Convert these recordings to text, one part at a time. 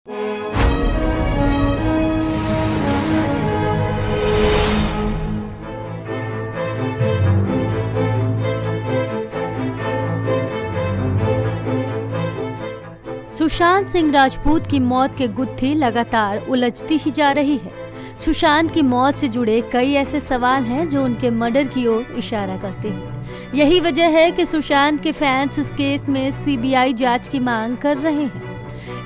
सुशांत सिंह राजपूत की मौत के गुत्थी लगातार उलझती ही जा रही है। सुशांत की मौत से जुड़े कई ऐसे सवाल हैं जो उनके मर्डर की ओर इशारा करते हैं। यही वजह है कि सुशांत के फैंस इस केस में सीबीआई जांच की मांग कर रहे हैं।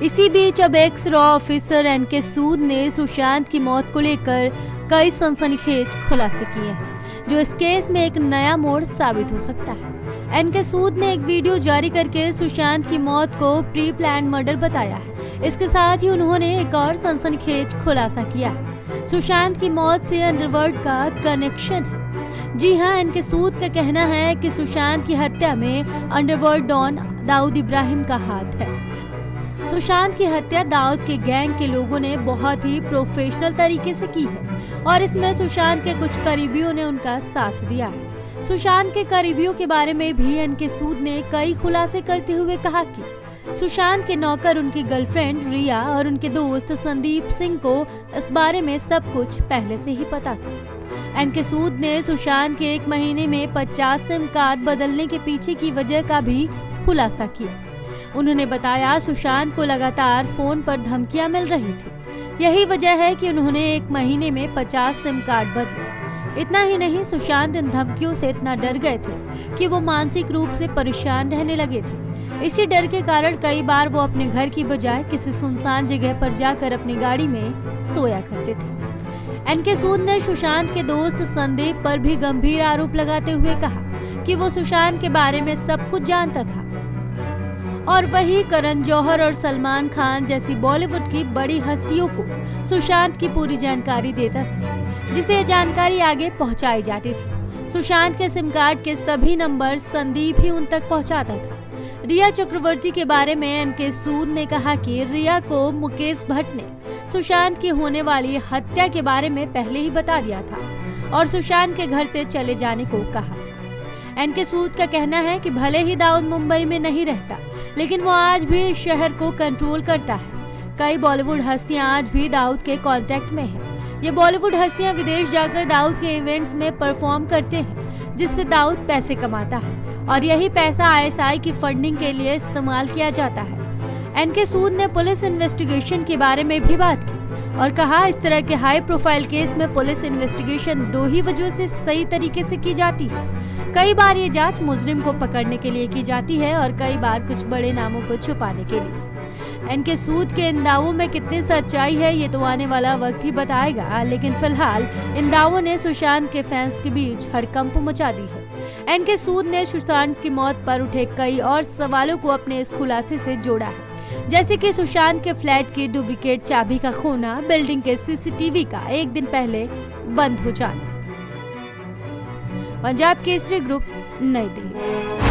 इसी बीच अब एक्स रॉ ऑफिसर एनके सूद ने सुशांत की मौत को लेकर कई सनसनीखेज खुलासे किए हैं, जो इस केस में एक नया मोड़ साबित हो सकता है। एनके सूद ने एक वीडियो जारी करके सुशांत की मौत को प्री प्लान मर्डर बताया है। इसके साथ ही उन्होंने एक और सनसनीखेज खुलासा किया है। सुशांत की मौत से अंडरवर्ल्ड का कनेक्शन है। जी हां, एनके सूद का कहना है कि सुशांत की हत्या में अंडरवर्ल्ड डॉन दाऊद इब्राहिम का हाथ है। सुशांत की हत्या दाऊद के गैंग के लोगों ने बहुत ही प्रोफेशनल तरीके से की है और इसमें सुशांत के कुछ करीबियों ने उनका साथ दिया है। सुशांत के करीबियों के बारे में भी एनके सूद ने कई खुलासे करते हुए कहा कि सुशांत के नौकर, उनकी गर्लफ्रेंड रिया और उनके दोस्त संदीप सिंह को इस बारे में सब कुछ पहले से ही पता था। एनके सूद ने सुशांत के 1 महीने में 50 सिम कार्ड बदलने के पीछे की वजह का भी खुलासा किया। उन्होंने बताया, सुशांत को लगातार फोन पर धमकियां मिल रही थी। यही वजह है कि उन्होंने 1 महीने में 50 सिम कार्ड बदले। इतना ही नहीं, सुशांत इन धमकियों से इतना डर गए थे कि वो मानसिक रूप से परेशान रहने लगे थे। इसी डर के कारण कई बार वो अपने घर की बजाय किसी सुनसान जगह पर जाकर अपनी गाड़ी में सोया करते थे। एनके सूद ने सुशांत के दोस्त संदीप पर भी गंभीर आरोप लगाते हुए कहा कि वो सुशांत के बारे में सब कुछ जानता था और वही करण जौहर और सलमान खान जैसी बॉलीवुड की बड़ी हस्तियों को सुशांत की पूरी जानकारी देता था, जिसे जानकारी आगे पहुंचाई जाती थी। सुशांत के सिम कार्ड के सभी नंबर संदीप ही उन तक पहुंचाता था। रिया चक्रवर्ती के बारे में एनके सूद ने कहा कि रिया को मुकेश भट्ट ने सुशांत की होने वाली हत्या के बारे में पहले ही बता दिया था और सुशांत के घर से चले जाने को कहा। एनके सूद का कहना है कि भले ही दाऊद मुंबई में नहीं रहता, लेकिन वो आज भी इस शहर को कंट्रोल करता है। कई बॉलीवुड हस्तियां आज भी दाऊद के कांटेक्ट में हैं। ये बॉलीवुड हस्तियां विदेश जाकर दाऊद के इवेंट्स में परफॉर्म करते हैं, जिससे दाऊद पैसे कमाता है और यही पैसा आईएसआई की फंडिंग के लिए इस्तेमाल किया जाता है। एनके सूद ने पुलिस इन्वेस्टिगेशन के बारे में भी बात की और कहा, इस तरह के हाई प्रोफाइल केस में पुलिस इन्वेस्टिगेशन 2 ही वजहों से सही तरीके से की जाती है। कई बार ये जांच मुजरिम को पकड़ने के लिए की जाती है और कई बार कुछ बड़े नामों को छुपाने के लिए। एनके सूद के इन दावों में कितनी सच्चाई है, ये तो आने वाला वक्त ही बताएगा, लेकिन फिलहाल इन दावों ने सुशांत के फैंस के बीच हड़कंप मचा दी है। एनके सूद ने सुशांत की मौत पर उठे कई और सवालों को अपने इस खुलासे से जोड़ा है, जैसे कि सुशांत के फ्लैट की डुप्लीकेट चाबी का खोना, बिल्डिंग के सीसीटीवी का 1 दिन पहले बंद हो जाना। पंजाब केसरी ग्रुप, नई दिल्ली।